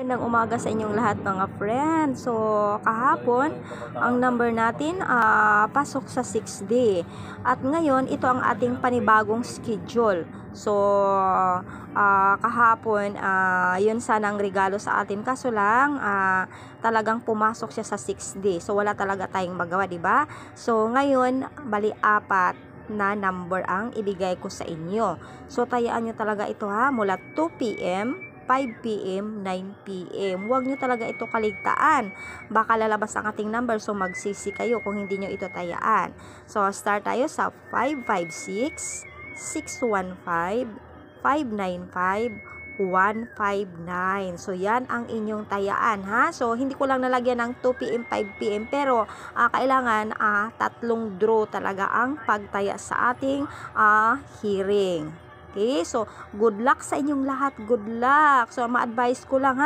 Magandang umaga sa inyong lahat mga friends. So, kahapon, ang number natin pasok sa 6D. At ngayon, ito ang ating panibagong schedule. So, kahapon, yun sana ang regalo sa atin. Kaso lang, talagang pumasok siya sa 6D. So, wala talaga tayong magawa, di ba? So, ngayon, bali 4 na number ang ibigay ko sa inyo. So, tayaan nyo talaga ito mula 2 p.m., 5 p.m., 9 p.m. Huwag nyo talaga ito kaligtaan. Baka lalabas ang ating number, so magsisi kayo kung hindi nyo ito tayaan. So, start tayo sa 556, 615, 595, 159. So, yan ang inyong tayaan, So, hindi ko lang nalagyan ng 2 p.m., 5 p.m. Pero, kailangan 3 draw talaga ang pagtaya sa ating hearing. Okay, so good luck sa inyong lahat. Good luck. So ma-advise ko lang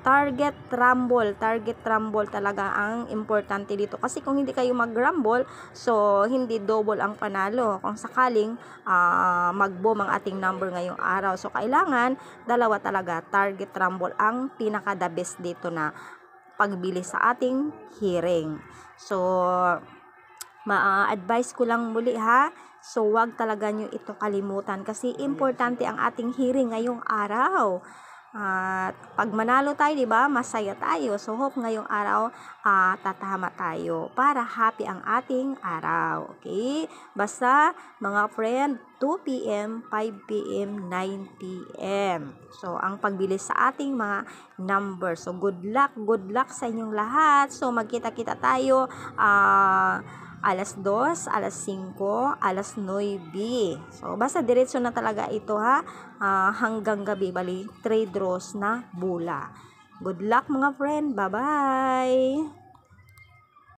target rumble. Target rumble talaga ang importante dito. Kasi kung hindi kayo mag-rumble, so hindi double ang panalo. Kung sakaling mag-boom ang ating number ngayong araw. So kailangan dalawa talaga. Target rumble ang pinaka the best dito na pagbili sa ating hearing. So ma-advise ko lang muli So, wag talaga nyo ito kalimutan kasi importante ang ating hearing ngayong araw. At pag manalo tayo, di ba, masaya tayo. So, hope ngayong araw tatama tayo para happy ang ating araw. Okay? Basta, mga friend, 2 p.m., 5 p.m., 9 p.m. So, ang pagbili sa ating mga number. So, good luck sa inyong lahat. So, magkita-kita tayo alas 2, alas 5, alas 9. So, basta diretso na talaga ito hanggang gabi. Bali, 3 draws na bula. Good luck mga friend. Bye-bye!